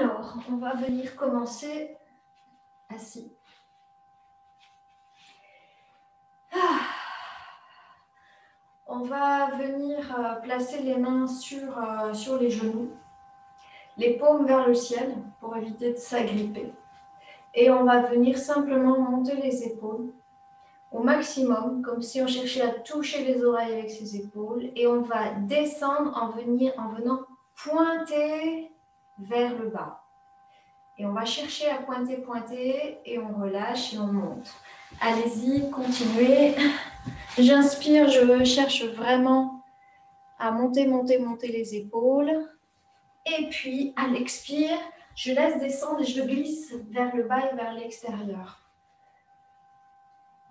Alors, on va venir commencer assis. On va venir placer les mains sur les genoux, les paumes vers le ciel pour éviter de s'agripper. Et on va venir simplement monter les épaules au maximum, comme si on cherchait à toucher les oreilles avec ses épaules. Et on va descendre en venant pointer vers le bas. Et on va chercher à pointer, et on relâche et on monte. Allez-y, continuez. J'inspire, je cherche vraiment à monter les épaules. Et puis, à l'expire, je laisse descendre et je glisse vers le bas et vers l'extérieur.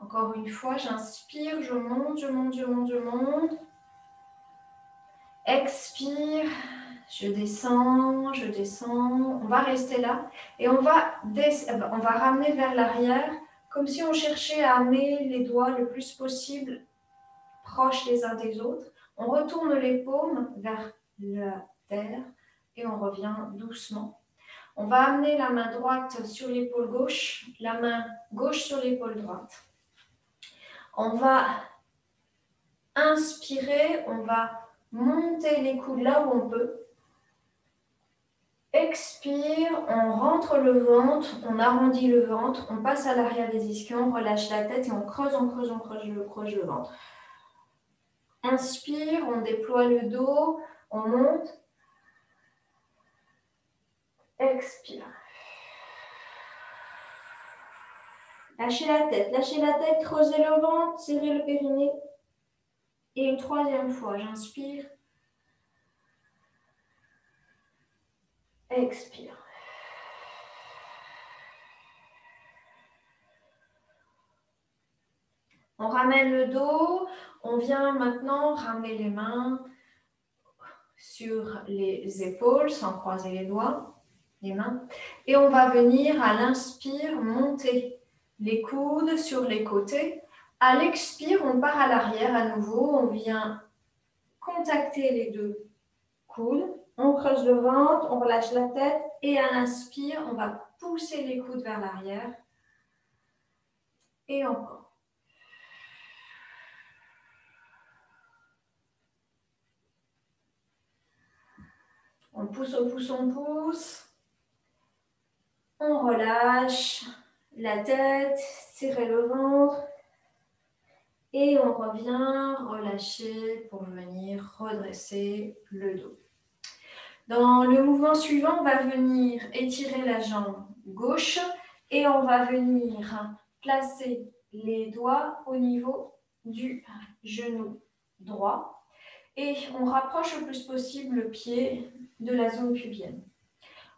Encore une fois, j'inspire, je monte. Expire, je descends. On va rester là et on va ramener vers l'arrière comme si on cherchait à amener les doigts le plus possible proches les uns des autres. On retourne les paumes vers la terre et on revient doucement. On va amener la main droite sur l'épaule gauche, la main gauche sur l'épaule droite. On va inspirer, on va monter les coudes là où on peut. Expire, on rentre le ventre, on arrondit le ventre, on passe à l'arrière des ischions, on relâche la tête et on creuse le ventre. Inspire, on déploie le dos, on monte. Expire. Lâchez la tête, creusez le ventre, serrez le périnée. Et une troisième fois, j'inspire. Expire. On ramène le dos, on vient maintenant ramener les mains sur les épaules sans croiser les doigts, les mains. Et on va venir à l'inspire monter les coudes sur les côtés. À l'expire, on part à l'arrière à nouveau, on vient contacter les deux coudes. On creuse le ventre, on relâche la tête et à l'inspire, on va pousser les coudes vers l'arrière. Et encore. On pousse. On relâche la tête, serrer le ventre. Et on revient relâcher pour venir redresser le dos. Dans le mouvement suivant, on va venir étirer la jambe gauche et on va venir placer les doigts au niveau du genou droit. Et on rapproche le plus possible le pied de la zone pubienne.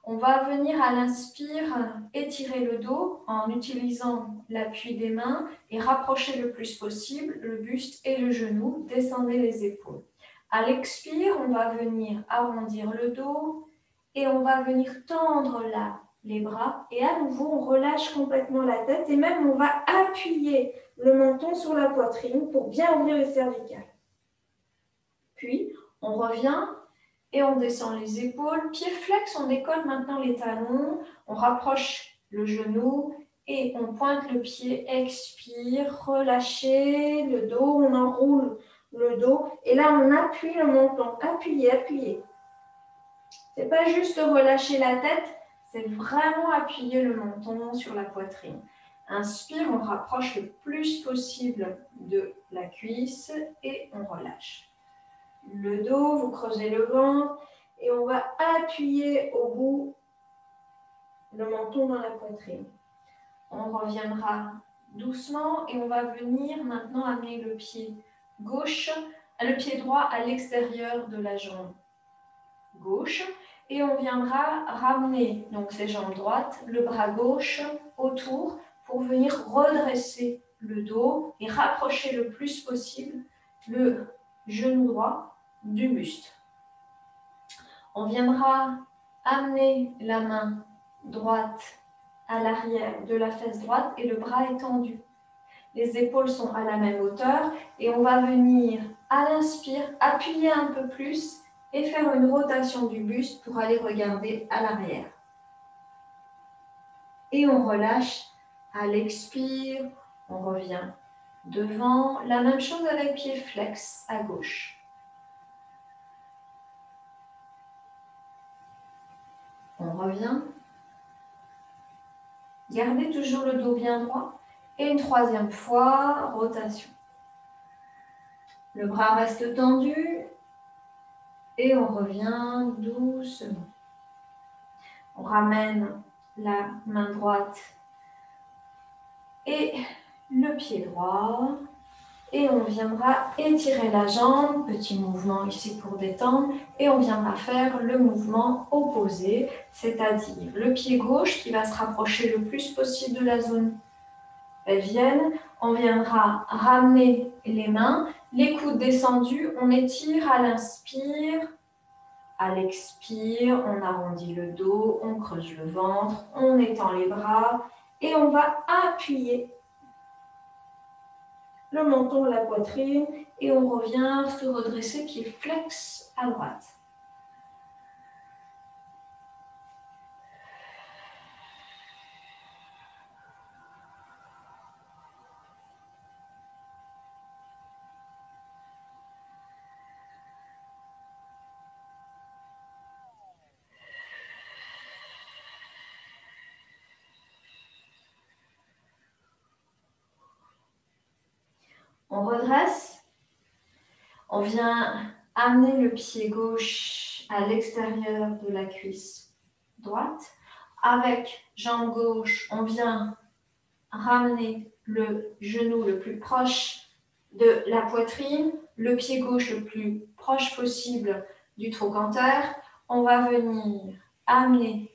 On va venir à l'inspire étirer le dos en utilisant l'appui des mains et rapprocher le plus possible le buste et le genou. Descendez les épaules. À l'expire, on va venir arrondir le dos et on va venir tendre là les bras. Et à nouveau, on relâche complètement la tête et même on va appuyer le menton sur la poitrine pour bien ouvrir les cervicales. Puis, on revient et on descend les épaules. Pieds flex, on décolle maintenant les talons. On rapproche le genou et on pointe le pied. Expire, relâchez le dos, on enroule le dos. Et là, on appuie le menton. Appuyez. C'est pas juste relâcher la tête, c'est vraiment appuyer le menton sur la poitrine. Inspire, on rapproche le plus possible de la cuisse et on relâche. Le dos, vous creusez le ventre et on va appuyer au bout le menton dans la poitrine. On reviendra doucement et on va venir maintenant amener le pied droit à l'extérieur de la jambe gauche et on viendra ramener donc ces jambes droites, le bras gauche autour pour venir redresser le dos et rapprocher le plus possible le genou droit du buste. On viendra amener la main droite à l'arrière de la fesse droite et le bras étendu. Les épaules sont à la même hauteur et on va venir à l'inspire appuyer un peu plus et faire une rotation du buste pour aller regarder à l'arrière. et on relâche à l'expire. On revient devant. La même chose avec pied flex à gauche. On revient. Gardez toujours le dos bien droit. Et une troisième fois, rotation. Le bras reste tendu. Et on revient doucement. On ramène la main droite et le pied droit. Et on viendra étirer la jambe, petit mouvement ici pour détendre, et on viendra faire le mouvement opposé, c'est-à-dire le pied gauche qui va se rapprocher le plus possible de la zone pelvienne. On viendra ramener les mains, les coudes descendus, on étire à l'inspire, à l'expire, on arrondit le dos, on creuse le ventre, on étend les bras et on va appuyer le menton, la poitrine, et on revient se redresser, pied flex à droite. On redresse, on vient amener le pied gauche à l'extérieur de la cuisse droite. Avec jambe gauche, on vient ramener le genou le plus proche de la poitrine, le pied gauche le plus proche possible du trochanter. On va venir amener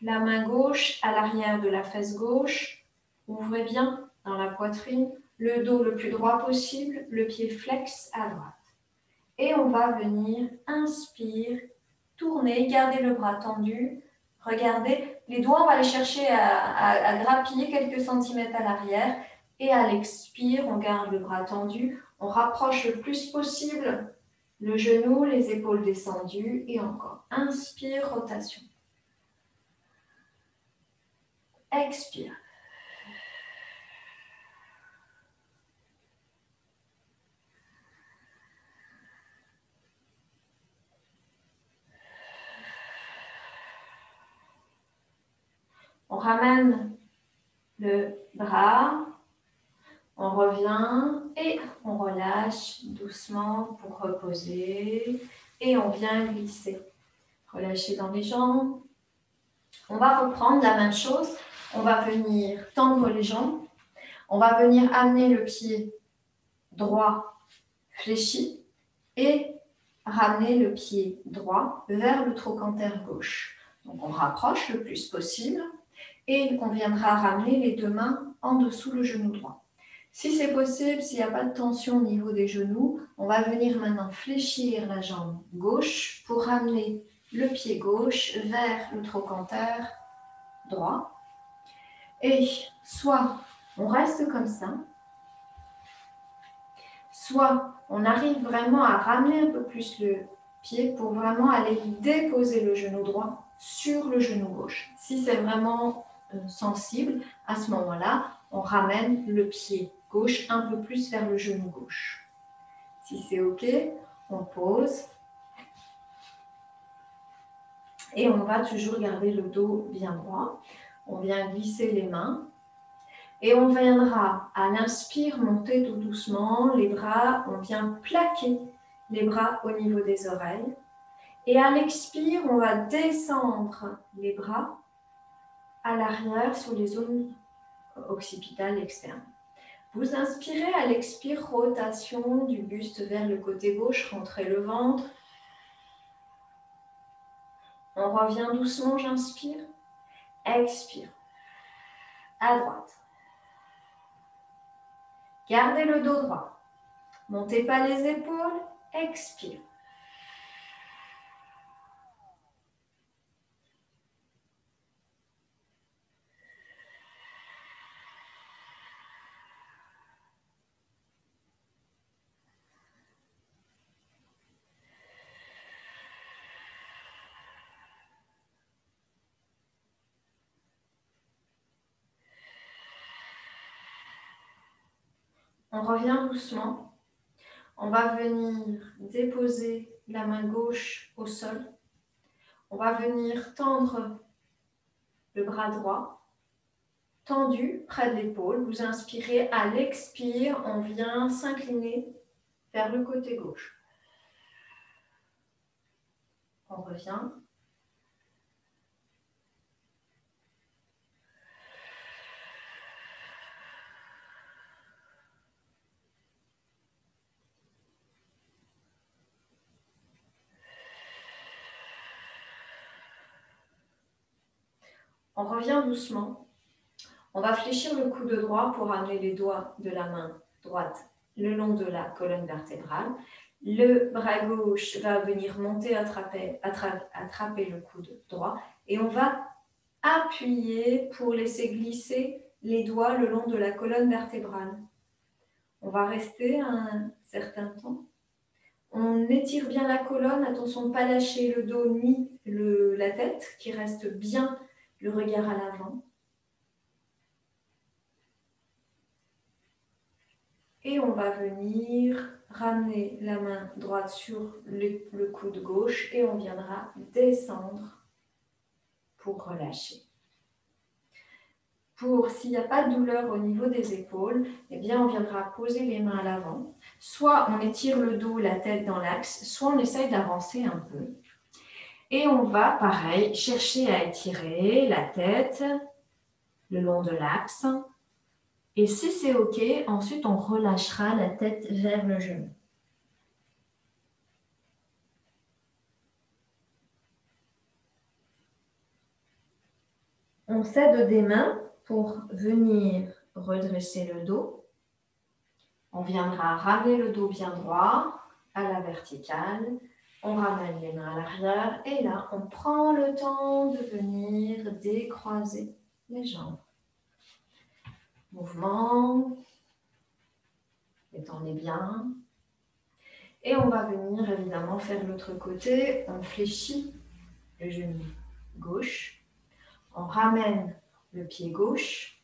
la main gauche à l'arrière de la fesse gauche. Ouvrez bien dans la poitrine, le dos le plus droit possible, le pied flex à droite. Et on va venir, inspire, tourner, garder le bras tendu. Regardez, les doigts, on va les chercher à grappiller quelques centimètres à l'arrière. Et à l'expire, on garde le bras tendu. On rapproche le plus possible le genou, les épaules descendues. Et encore. Inspire, rotation. Expire. On ramène le bras. On revient et on relâche doucement pour reposer. Et on vient glisser. Relâcher dans les jambes. On va reprendre la même chose. On va venir tendre les jambes. On va venir amener le pied droit fléchi et ramener le pied droit vers le trochanter gauche. Donc on rapproche le plus possible et on viendra ramener les deux mains en dessous le genou droit. Si c'est possible, s'il n'y a pas de tension au niveau des genoux, on va venir maintenant fléchir la jambe gauche pour ramener le pied gauche vers le trochanter droit. Et soit on reste comme ça, soit on arrive vraiment à ramener un peu plus le pied pour vraiment aller déposer le genou droit sur le genou gauche. Si c'est vraiment sensible, à ce moment-là, on ramène le pied gauche un peu plus vers le genou gauche. Si c'est OK, on pose. Et on va toujours garder le dos bien droit. On vient glisser les mains. Et on viendra, à l'inspire, monter tout doucement les bras. On vient plaquer les bras au niveau des oreilles. Et à l'expire, on va descendre les bras à l'arrière sur les zones occipitales externes. Vous inspirez, à l'expire, rotation du buste vers le côté gauche, rentrez le ventre. On revient doucement, j'inspire. Expire. À droite. Gardez le dos droit. Montez pas les épaules. Expire. On revient doucement. On va venir déposer la main gauche au sol. On va venir tendre le bras droit, tendu près de l'épaule. Vous inspirez, à l'expire, on vient s'incliner vers le côté gauche. On revient. On revient doucement. On va fléchir le coude droit pour amener les doigts de la main droite le long de la colonne vertébrale. Le bras gauche va venir monter, attraper le coude droit et on va appuyer pour laisser glisser les doigts le long de la colonne vertébrale. On va rester un certain temps. On étire bien la colonne, attention de ne pas lâcher le dos ni la tête, qui reste bien le regard à l'avant. Et on va venir ramener la main droite sur le coude gauche et on viendra descendre pour relâcher. S'il n'y a pas de douleur au niveau des épaules, eh bien on viendra poser les mains à l'avant. Soit on étire le dos, la tête dans l'axe, soit on essaye d'avancer un peu. Et on va, pareil, chercher à étirer la tête le long de l'axe. Et si c'est OK, ensuite on relâchera la tête vers le genou. On s'aide des mains pour venir redresser le dos. On viendra ramener le dos bien droit à la verticale. On ramène les mains à l'arrière et là, on prend le temps de venir décroiser les jambes. Mouvement, étendez bien. Et on va venir évidemment faire l'autre côté. On fléchit le genou gauche. On ramène le pied gauche.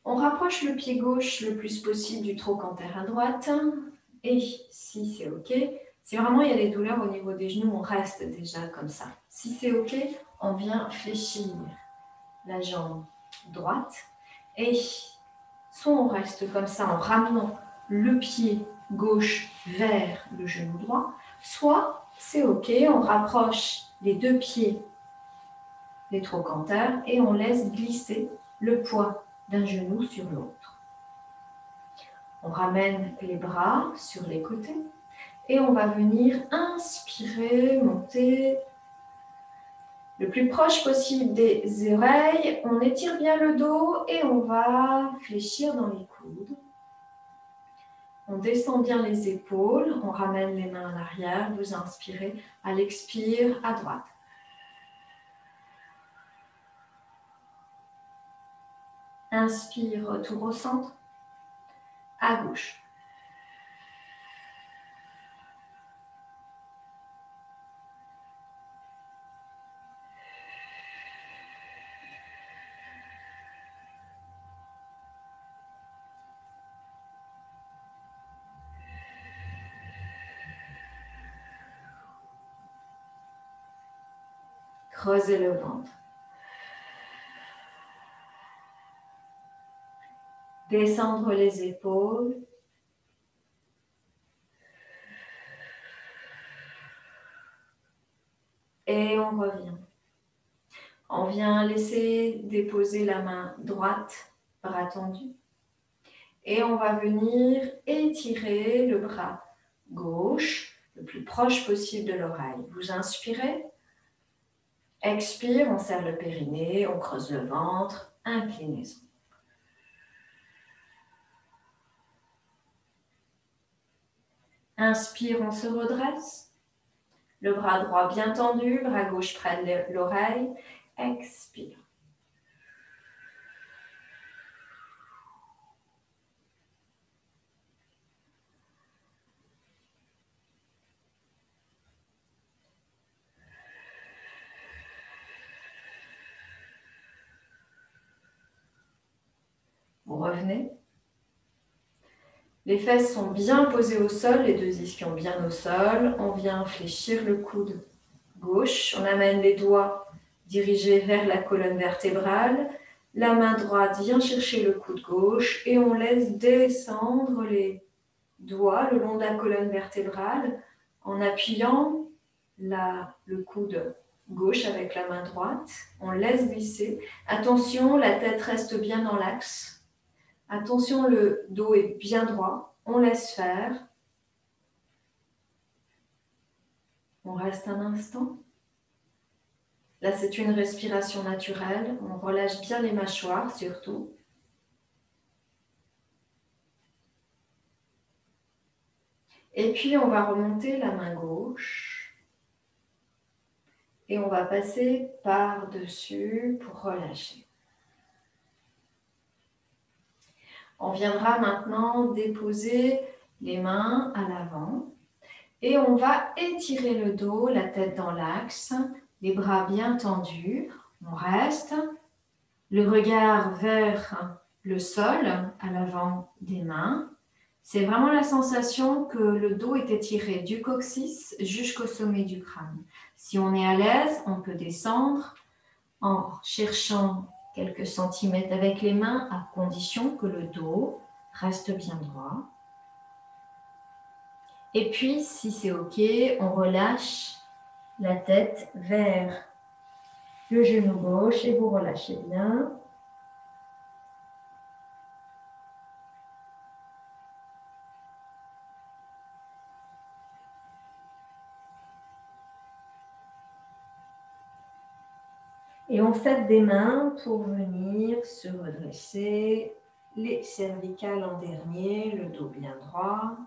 On rapproche le pied gauche le plus possible du trochanter à droite. Et si c'est OK, si vraiment il y a des douleurs au niveau des genoux, on reste déjà comme ça. Si c'est OK, on vient fléchir la jambe droite. Et soit on reste comme ça en ramenant le pied gauche vers le genou droit, soit c'est OK, on rapproche les deux pieds des trochanters et on laisse glisser le poids d'un genou sur l'autre. On ramène les bras sur les côtés et on va venir inspirer, monter le plus proche possible des oreilles. On étire bien le dos et on va fléchir dans les coudes. On descend bien les épaules, on ramène les mains à l'arrière, vous inspirez, à l'expire, à droite. Inspire, retour au centre, à gauche. Creusez le ventre. Descendre les épaules. Et on revient. On vient laisser déposer la main droite, bras tendu. Et on va venir étirer le bras gauche le plus proche possible de l'oreille. Vous inspirez. Expire, on serre le périnée, on creuse le ventre, inclinaison. Inspire, on se redresse. Le bras droit bien tendu, bras gauche près de l'oreille. Expire. Vous revenez. Les fesses sont bien posées au sol, les deux ischions bien au sol. On vient fléchir le coude gauche. On amène les doigts dirigés vers la colonne vertébrale. La main droite vient chercher le coude gauche et on laisse descendre les doigts le long de la colonne vertébrale en appuyant le coude gauche avec la main droite. On laisse glisser. Attention, la tête reste bien dans l'axe. Attention, le dos est bien droit. On laisse faire. On reste un instant. Là, c'est une respiration naturelle. On relâche bien les mâchoires surtout. Et puis, on va remonter la main gauche. Et on va passer par-dessus pour relâcher. On viendra maintenant déposer les mains à l'avant. Et on va étirer le dos, la tête dans l'axe, les bras bien tendus. On reste. Le regard vers le sol, à l'avant des mains. C'est vraiment la sensation que le dos est étiré du coccyx jusqu'au sommet du crâne. Si on est à l'aise, on peut descendre en cherchant quelques centimètres avec les mains, à condition que le dos reste bien droit. Et puis, si c'est OK, on relâche la tête vers le genou gauche et vous relâchez bien. Et on fait des mains pour venir se redresser, les cervicales en dernier, le dos bien droit.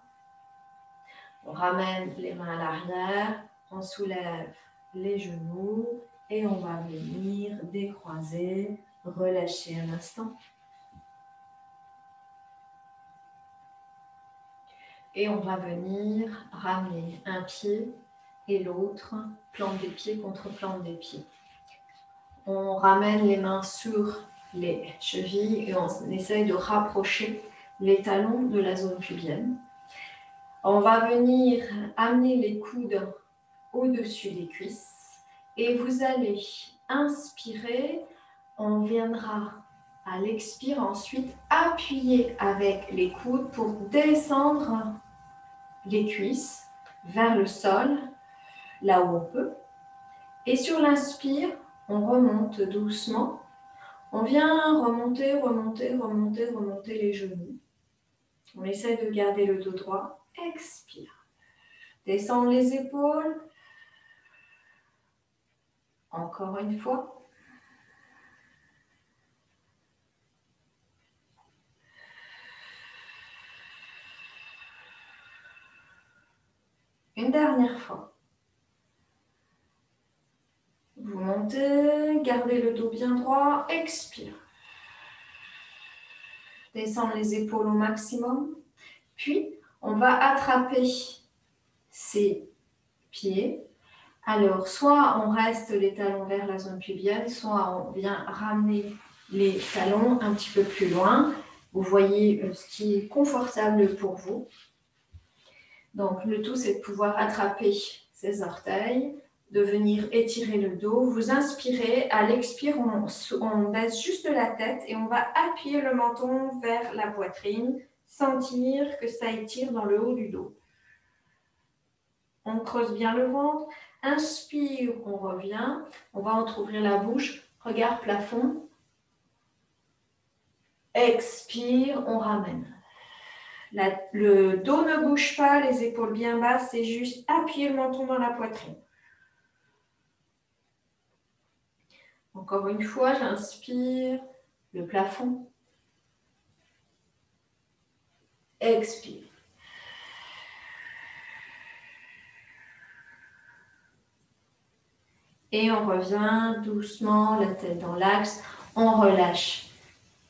On ramène les mains à l'arrière, on soulève les genoux et on va venir décroiser, relâcher un instant. Et on va venir ramener un pied et l'autre, plante des pieds contre plante des pieds. On ramène les mains sur les chevilles et on essaye de rapprocher les talons de la zone pubienne. On va venir amener les coudes au-dessus des cuisses et vous allez inspirer. On viendra à l'expire ensuite appuyer avec les coudes pour descendre les cuisses vers le sol, là où on peut. Et sur l'inspire, on remonte doucement. On vient remonter, remonter, remonter, remonter les genoux. On essaie de garder le dos droit. Expire. Descendre les épaules. Encore une fois. Une dernière fois. Vous montez, gardez le dos bien droit, expire. Descendre les épaules au maximum. Puis, on va attraper ses pieds. Alors, soit on reste les talons vers la zone pubienne, soit on vient ramener les talons un petit peu plus loin. Vous voyez ce qui est confortable pour vous. Donc, le tout, c'est de pouvoir attraper ses orteils, de venir étirer le dos. Vous inspirez, à l'expire, on baisse juste la tête et on va appuyer le menton vers la poitrine, sentir que ça étire dans le haut du dos. On creuse bien le ventre. Inspire, on revient. On va entrouvrir la bouche. Regard plafond. Expire, on ramène. Le dos ne bouge pas, les épaules bien basses. C'est juste appuyer le menton dans la poitrine. Encore une fois, j'inspire. Le plafond. Expire. Et on revient doucement, la tête dans l'axe. On relâche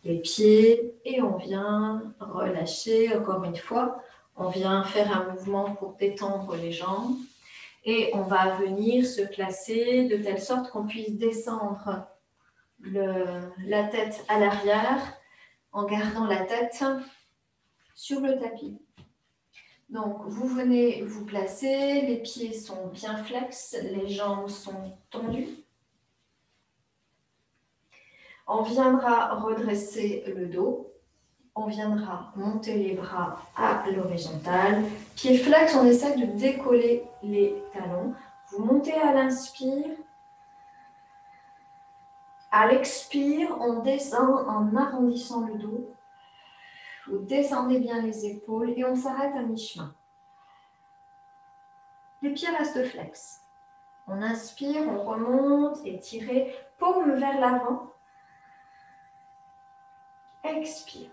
les pieds et on vient relâcher. Encore une fois, on vient faire un mouvement pour détendre les jambes. Et on va venir se placer de telle sorte qu'on puisse descendre la tête à l'arrière en gardant la tête sur le tapis. Donc, vous venez vous placer, les pieds sont bien flex, les jambes sont tendues. On viendra redresser le dos. On viendra monter les bras à l'horizontale. Pieds flex, on essaie de décoller les talons. Vous montez à l'inspire. À l'expire, on descend en arrondissant le dos. Vous descendez bien les épaules et on s'arrête à mi-chemin. Les pieds restent flex. On inspire, on remonte, étirez, paume vers l'avant. Expire.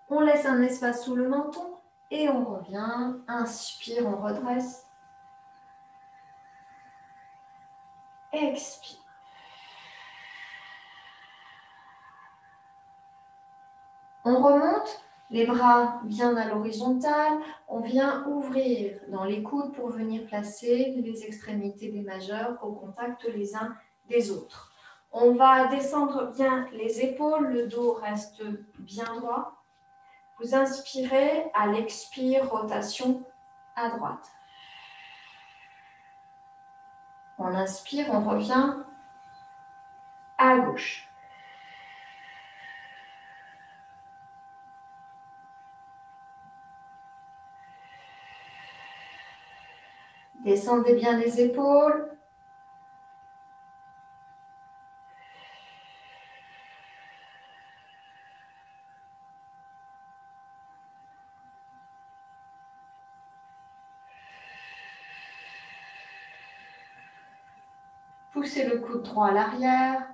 On laisse un espace sous le menton et on revient. Inspire, on redresse. Expire. On remonte, les bras bien à l'horizontale. On vient ouvrir dans les coudes pour venir placer les extrémités des majeurs au contact les uns des autres. On va descendre bien les épaules, le dos reste bien droit. Vous inspirez, à l'expire, rotation à droite. On inspire, on revient à gauche. Descendez bien les épaules. Poussez le coude droit à l'arrière.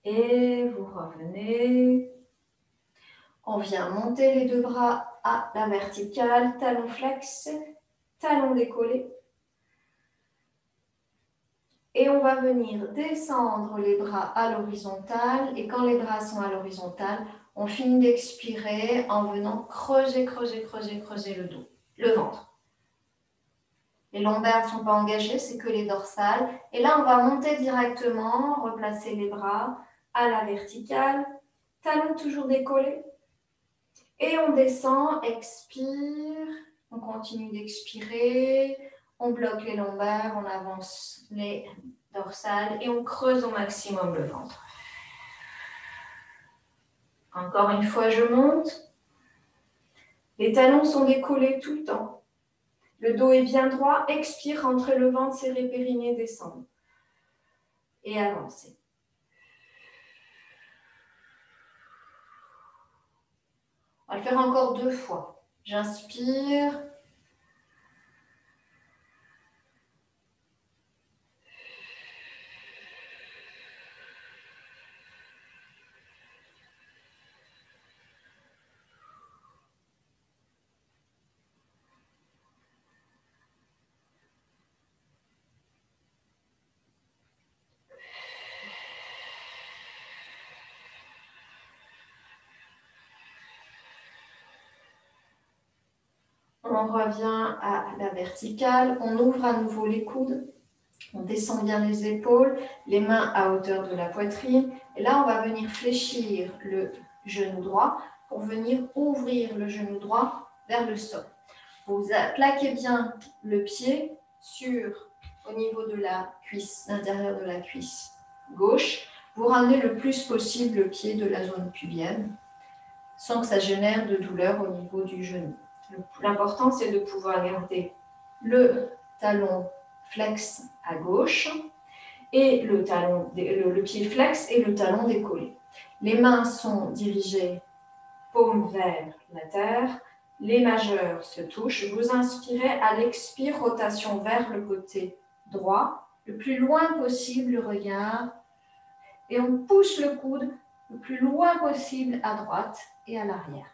Et vous revenez. On vient monter les deux bras à la verticale, talon flex, talon décollé. Et on va venir descendre les bras à l'horizontale. Et quand les bras sont à l'horizontale, on finit d'expirer en venant creuser, creuser, creuser, creuser le dos, le ventre. Les lombaires ne sont pas engagés, c'est que les dorsales. Et là, on va monter directement, replacer les bras à la verticale, talon toujours décollé. Et on descend, expire, on continue d'expirer, on bloque les lombaires, on avance les dorsales et on creuse au maximum le ventre. Encore une fois, je monte. Les talons sont décollés tout le temps. Le dos est bien droit. Expire, rentrez le ventre, serrez périnée, descendre. Et avancez. On va le faire encore 2 fois. J'inspire. On revient à la verticale. On ouvre à nouveau les coudes. On descend bien les épaules, les mains à hauteur de la poitrine. Et là, on va venir fléchir le genou droit pour venir ouvrir le genou droit vers le sol. Vous plaquez bien le pied au niveau de la cuisse, l'intérieur de la cuisse gauche. Vous ramenez le plus possible le pied de la zone pubienne sans que ça génère de douleur au niveau du genou. L'important, c'est de pouvoir garder le talon flex à gauche et le pied flex et le talon décollé. Les mains sont dirigées paume vers la terre. Les majeurs se touchent. Vous inspirez, à l'expire, rotation vers le côté droit, le plus loin possible le regard. Et on pousse le coude le plus loin possible à droite et à l'arrière.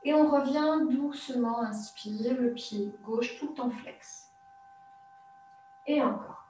Et on revient doucement, inspire, le pied gauche tout en flex. Et encore.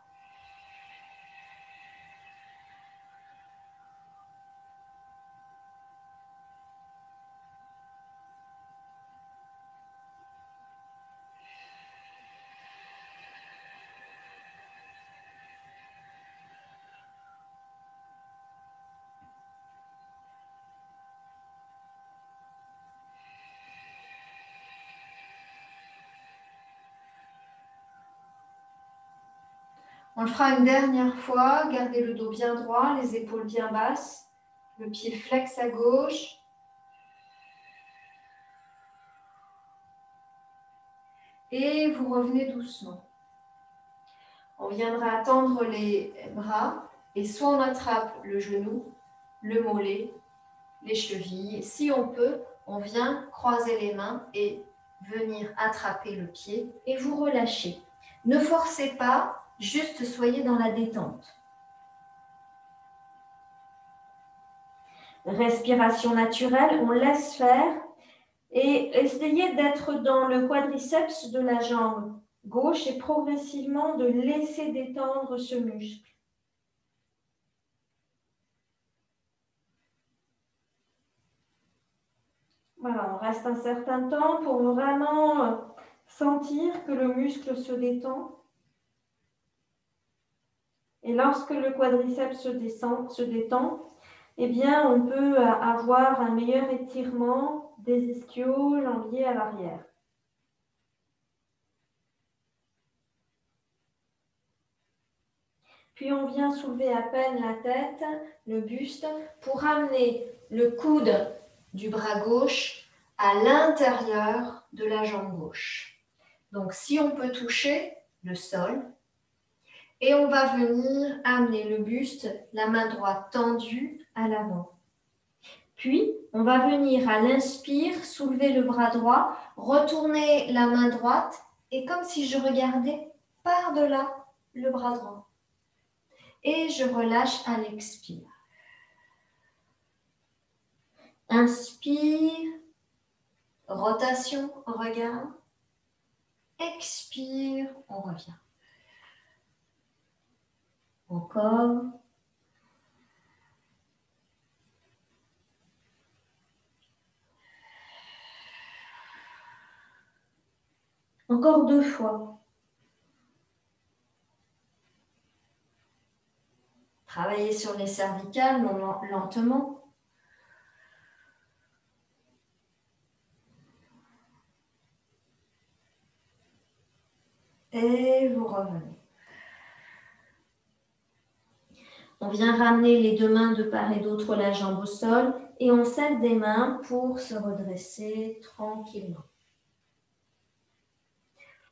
On le fera une dernière fois. Gardez le dos bien droit, les épaules bien basses, le pied flex à gauche. Et vous revenez doucement. On viendra tendre les bras et soit on attrape le genou, le mollet, les chevilles. Si on peut, on vient croiser les mains et venir attraper le pied et vous relâchez. Ne forcez pas, juste soyez dans la détente. Respiration naturelle, on laisse faire et essayez d'être dans le quadriceps de la jambe gauche et progressivement de laisser détendre ce muscle. Voilà, on reste un certain temps pour vraiment sentir que le muscle se détend. Et lorsque le quadriceps se détend, eh bien, on peut avoir un meilleur étirement des ischios, jambiers à l'arrière. Puis on vient soulever à peine la tête, le buste, pour amener le coude du bras gauche à l'intérieur de la jambe gauche. Donc si on peut toucher le sol, et on va venir amener le buste, la main droite tendue à l'avant. Puis, on va venir à l'inspire, soulever le bras droit, retourner la main droite, et comme si je regardais par-delà le bras droit. Et je relâche à l'expire. Inspire, rotation, regard. Expire, on revient. Encore. Encore 2 fois. Travaillez sur les cervicales lentement. Et vous revenez. On vient ramener les 2 mains de part et d'autre la jambe au sol et on serre des mains pour se redresser tranquillement.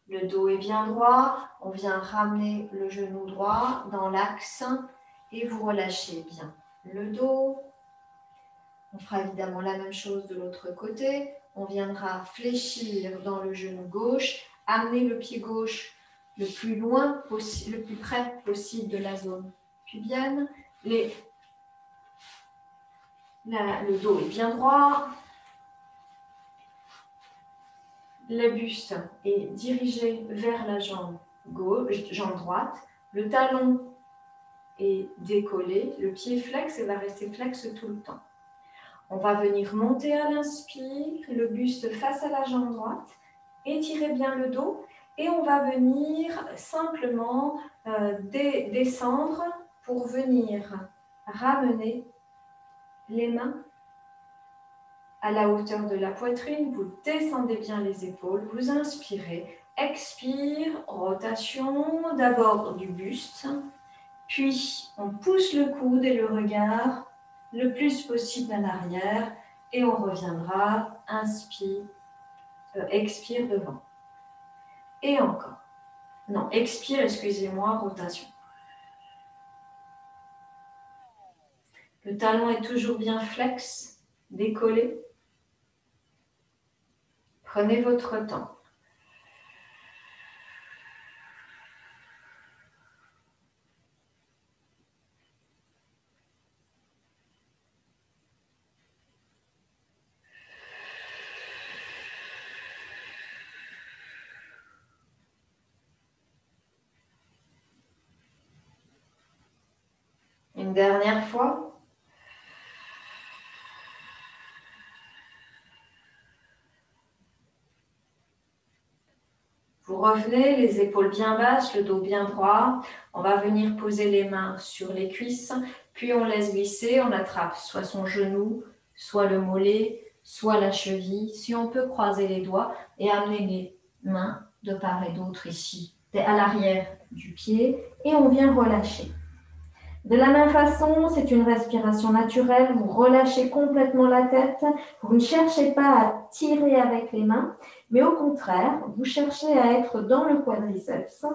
Le dos est bien droit, on vient ramener le genou droit dans l'axe et vous relâchez bien le dos. On fera évidemment la même chose de l'autre côté. On viendra fléchir dans le genou gauche, amener le pied gauche le plus loin possible, le plus près possible de la zone pubienne. Le dos est bien droit. Le buste est dirigé vers la jambe gauche, jambe droite. Le talon est décollé. Le pied flex et va rester flex tout le temps. On va venir monter à l'inspire, le buste face à la jambe droite. Étirez bien le dos. Et on va venir simplement descendre pour venir ramener les mains à la hauteur de la poitrine. Vous descendez bien les épaules, vous inspirez, expire, rotation d'abord du buste, puis on pousse le coude et le regard le plus possible à l'arrière et on reviendra, inspire, expire devant. Et encore. Non, expire, excusez-moi, rotation. Le talon est toujours bien flex, décollé. Prenez votre temps. Une dernière fois. Vous revenez, les épaules bien basses, le dos bien droit. On va venir poser les mains sur les cuisses, puis on laisse glisser, on attrape soit son genou, soit le mollet, soit la cheville. Si on peut croiser les doigts et amener les mains de part et d'autre ici à l'arrière du pied et on vient relâcher. De la même façon, c'est une respiration naturelle. Vous relâchez complètement la tête. Vous ne cherchez pas à tirer avec les mains, mais au contraire, vous cherchez à être dans le quadriceps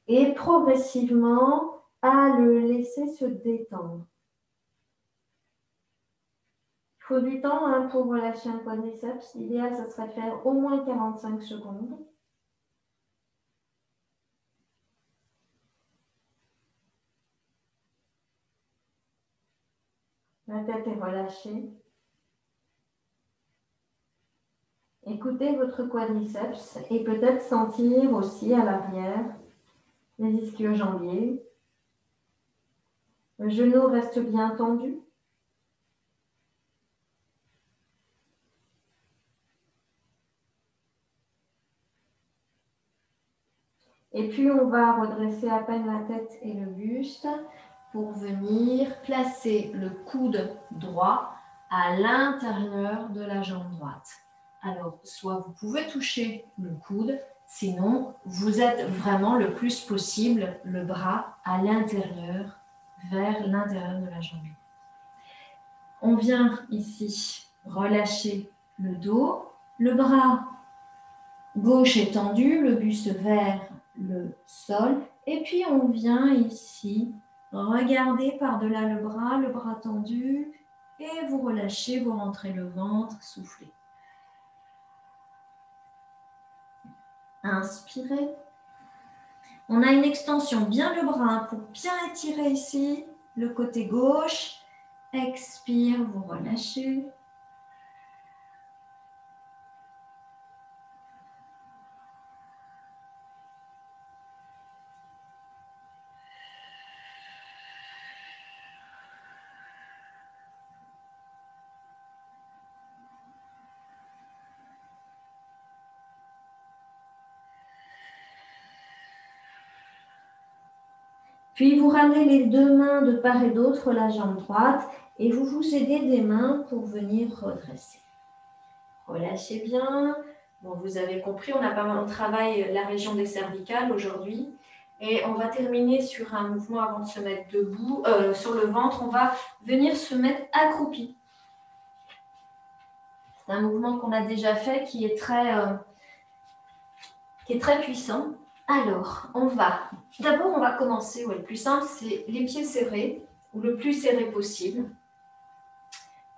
et progressivement à le laisser se détendre. Il faut du temps pour relâcher un quadriceps. L'idéal, ce serait de faire au moins 45 secondes. La tête est relâchée. Écoutez votre quadriceps et peut-être sentir aussi à l'arrière les ischio-jambiers. Le genou reste bien tendu. Et puis, on va redresser à peine la tête et le buste pour venir placer le coude droit à l'intérieur de la jambe droite. Alors, soit vous pouvez toucher le coude, sinon, vous êtes vraiment le plus possible le bras à l'intérieur, vers l'intérieur de la jambe. On vient ici relâcher le dos, le bras gauche est tendu, le buste vers le sol. Et puis, on vient ici regarder par-delà le bras tendu. Et vous relâchez, vous rentrez le ventre, soufflez. Inspirez. On a une extension, bien le bras pour bien étirer ici, le côté gauche. Expire, vous relâchez. Puis vous ramenez les deux mains de part et d'autre, la jambe droite, et vous vous aidez des mains pour venir redresser. Relâchez bien. Bon, vous avez compris, on travaille la région des cervicales aujourd'hui. Et on va terminer sur un mouvement avant de se mettre debout, sur le ventre. On va venir se mettre accroupi. C'est un mouvement qu'on a déjà fait qui est très puissant. Alors, d'abord, on va commencer, le plus simple, c'est les pieds serrés, ou le plus serré possible.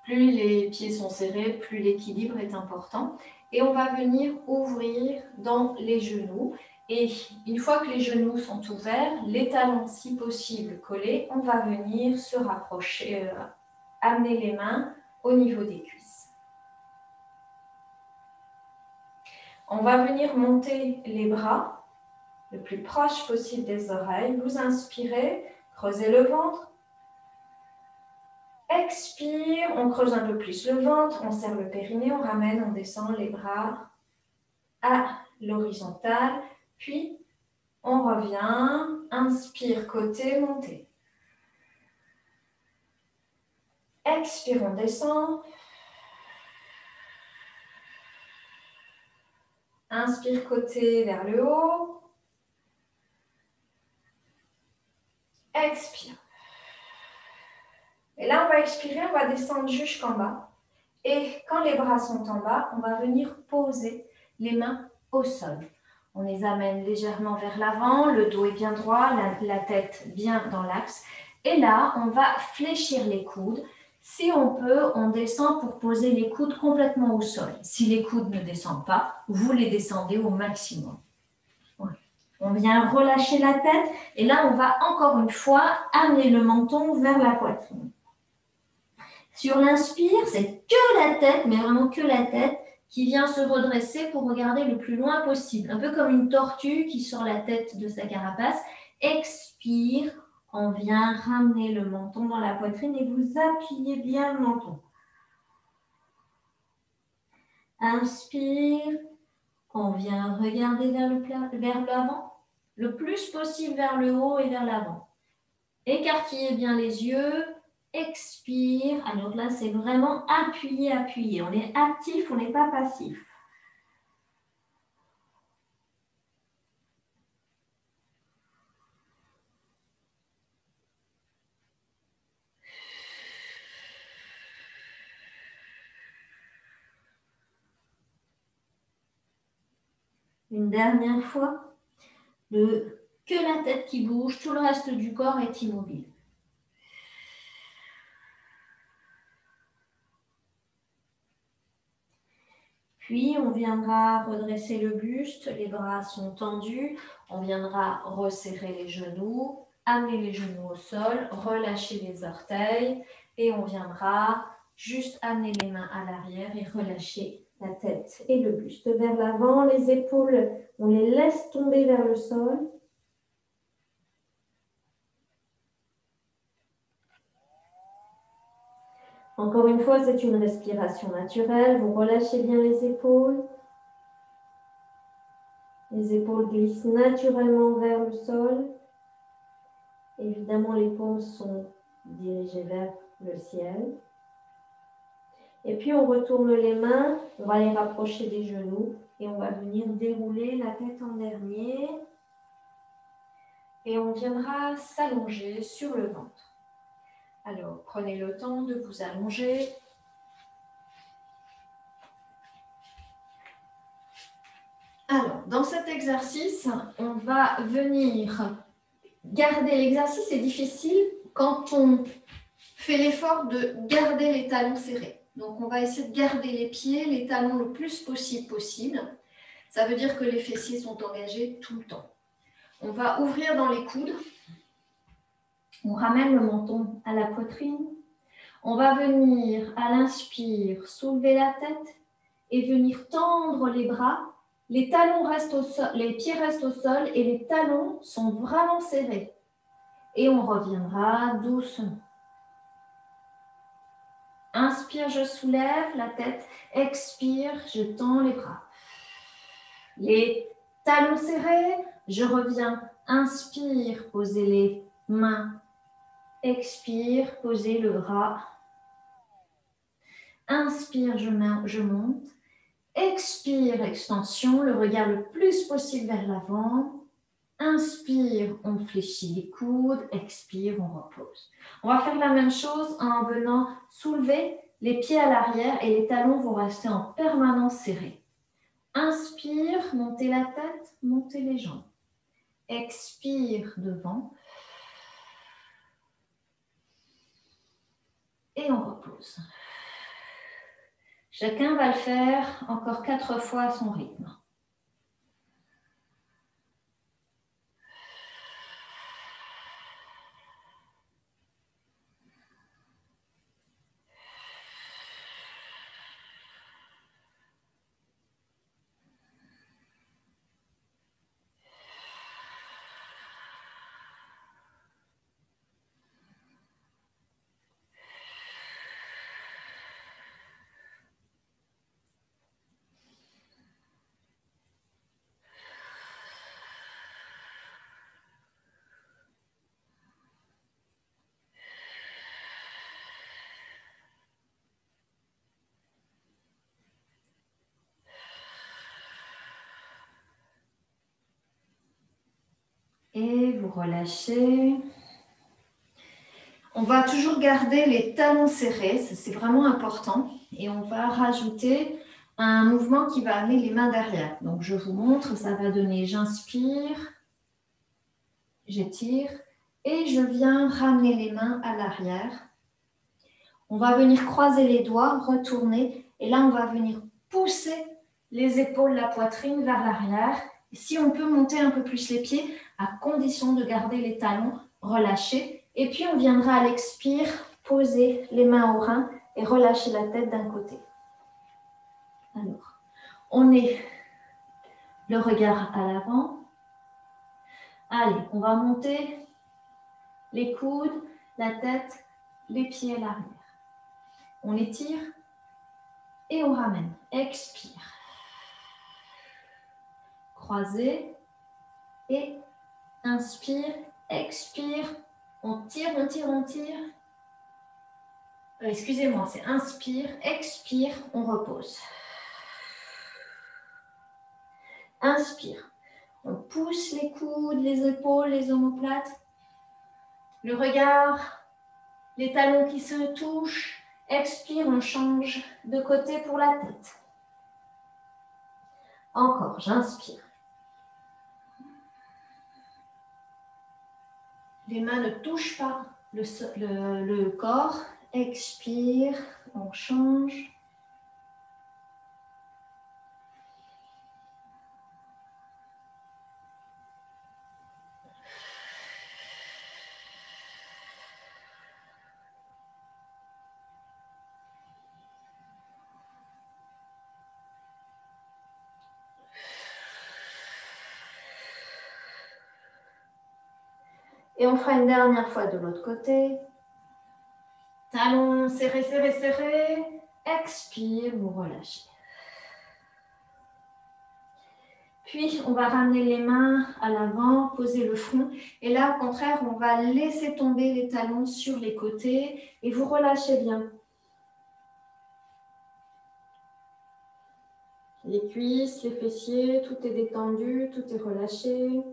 Plus les pieds sont serrés, plus l'équilibre est important. Et on va venir ouvrir dans les genoux. Et une fois que les genoux sont ouverts, les talons si possible collés, on va venir se rapprocher, amener les mains au niveau des cuisses. On va venir monter les bras le plus proche possible des oreilles. Vous inspirez, creusez le ventre. Expire, on creuse un peu plus le ventre, on serre le périnée, on ramène, on descend les bras à l'horizontale. Puis, on revient, inspire, côté, montée. Expire, on descend. Inspire, côté, vers le haut. Expire. Et là, on va expirer, on va descendre jusqu'en bas. Et quand les bras sont en bas, on va venir poser les mains au sol. On les amène légèrement vers l'avant, le dos est bien droit, la tête bien dans l'axe. Et là, on va fléchir les coudes. Si on peut, on descend pour poser les coudes complètement au sol. Si les coudes ne descendent pas, vous les descendez au maximum. Voilà. On vient relâcher la tête et là, on va encore une fois amener le menton vers la poitrine. Sur l'inspire, c'est que la tête, mais vraiment que la tête, qui vient se redresser pour regarder le plus loin possible. Un peu comme une tortue qui sort la tête de sa carapace. Expire, on vient ramener le menton dans la poitrine et vous appuyez bien le menton. Inspire, on vient regarder vers l'avant, le plus possible vers le haut et vers l'avant. Écartillez bien les yeux. Expire. Alors là, c'est vraiment appuyer. On est actif, on n'est pas passif. Une dernière fois. Que la tête qui bouge, tout le reste du corps est immobile. Puis, on viendra redresser le buste, les bras sont tendus. On viendra resserrer les genoux, amener les genoux au sol, relâcher les orteils. Et on viendra juste amener les mains à l'arrière et relâcher la tête et le buste vers l'avant. Les épaules, on les laisse tomber vers le sol. Encore une fois, c'est une respiration naturelle. Vous relâchez bien les épaules. Les épaules glissent naturellement vers le sol. Évidemment, les paumes sont dirigées vers le ciel. Et puis, on retourne les mains. On va les rapprocher des genoux. Et on va venir dérouler la tête en dernier. Et on viendra s'allonger sur le ventre. Alors, prenez le temps de vous allonger. Alors, dans cet exercice, on va venir garder. L'exercice est difficile quand on fait l'effort de garder les talons serrés. Donc, on va essayer de garder les pieds, les talons le plus possible. Ça veut dire que les fessiers sont engagés tout le temps. On va ouvrir dans les coudes. On ramène le menton à la poitrine. On va venir, à l'inspire, soulever la tête et venir tendre les bras. Les talons restent au sol, les pieds restent au sol et les talons sont vraiment serrés. Et on reviendra doucement. Inspire, je soulève la tête. Expire, je tends les bras. Les talons serrés, je reviens. Inspire, posez les mains. Expire, posez le bras. Inspire, je monte. Expire, extension, le regard le plus possible vers l'avant. Inspire, on fléchit les coudes. Expire, on repose. On va faire la même chose en venant soulever les pieds à l'arrière et les talons vont rester en permanence serrés. Inspire, montez la tête, montez les jambes. Expire devant. Et on repose. Chacun va le faire encore 4 fois à son rythme. Et vous relâchez. On va toujours garder les talons serrés, c'est vraiment important. Et on va rajouter un mouvement qui va amener les mains derrière. Donc je vous montre, ça va donner j'inspire, j'étire et je viens ramener les mains à l'arrière. On va venir croiser les doigts, retourner et là on va venir pousser les épaules, la poitrine vers l'arrière. Si on peut monter un peu plus les pieds, à condition de garder les talons relâchés. Et puis, on viendra à l'expire, poser les mains au rein et relâcher la tête d'un côté. Alors, on est le regard à l'avant. Allez, on va monter les coudes, la tête, les pieds à l'arrière. On étire et on ramène. Expire. Croisez et inspire, expire. On tire, on tire, on tire. Excusez-moi, c'est inspire, expire, on repose. Inspire. On pousse les coudes, les épaules, les omoplates. Le regard, les talons qui se touchent. Expire, on change de côté pour la tête. Encore, j'inspire. Les mains ne touchent pas le corps. Expire, on change. Et on fera une dernière fois de l'autre côté. Talons serrés, serrés, serrés. Expire, vous relâchez. Puis, on va ramener les mains à l'avant, poser le front. Et là, au contraire, on va laisser tomber les talons sur les côtés et vous relâchez bien. Les cuisses, les fessiers, tout est détendu, tout est relâché.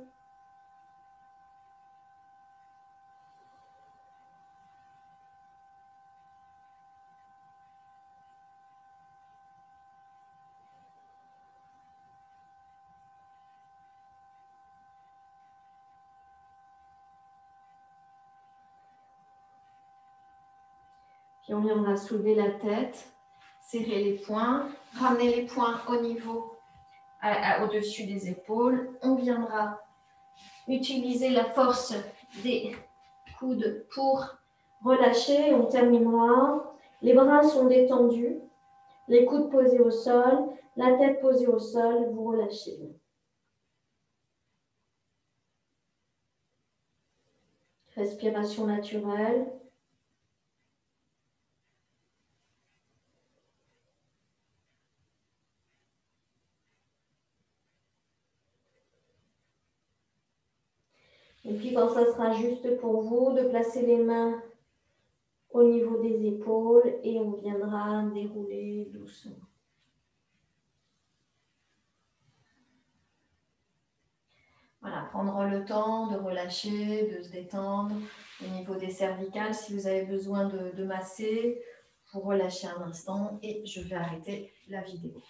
Puis on viendra soulever la tête, serrer les poings, ramener les poings au niveau, au-dessus des épaules. On viendra utiliser la force des coudes pour relâcher. On terminera. Les bras sont détendus, les coudes posés au sol, la tête posée au sol, vous relâchez. Respiration naturelle. Et puis quand ça sera juste pour vous, de placer les mains au niveau des épaules et on viendra dérouler doucement. Voilà, prendre le temps de relâcher, de se détendre au niveau des cervicales. Si vous avez besoin de masser, vous relâchez un instant et je vais arrêter la vidéo.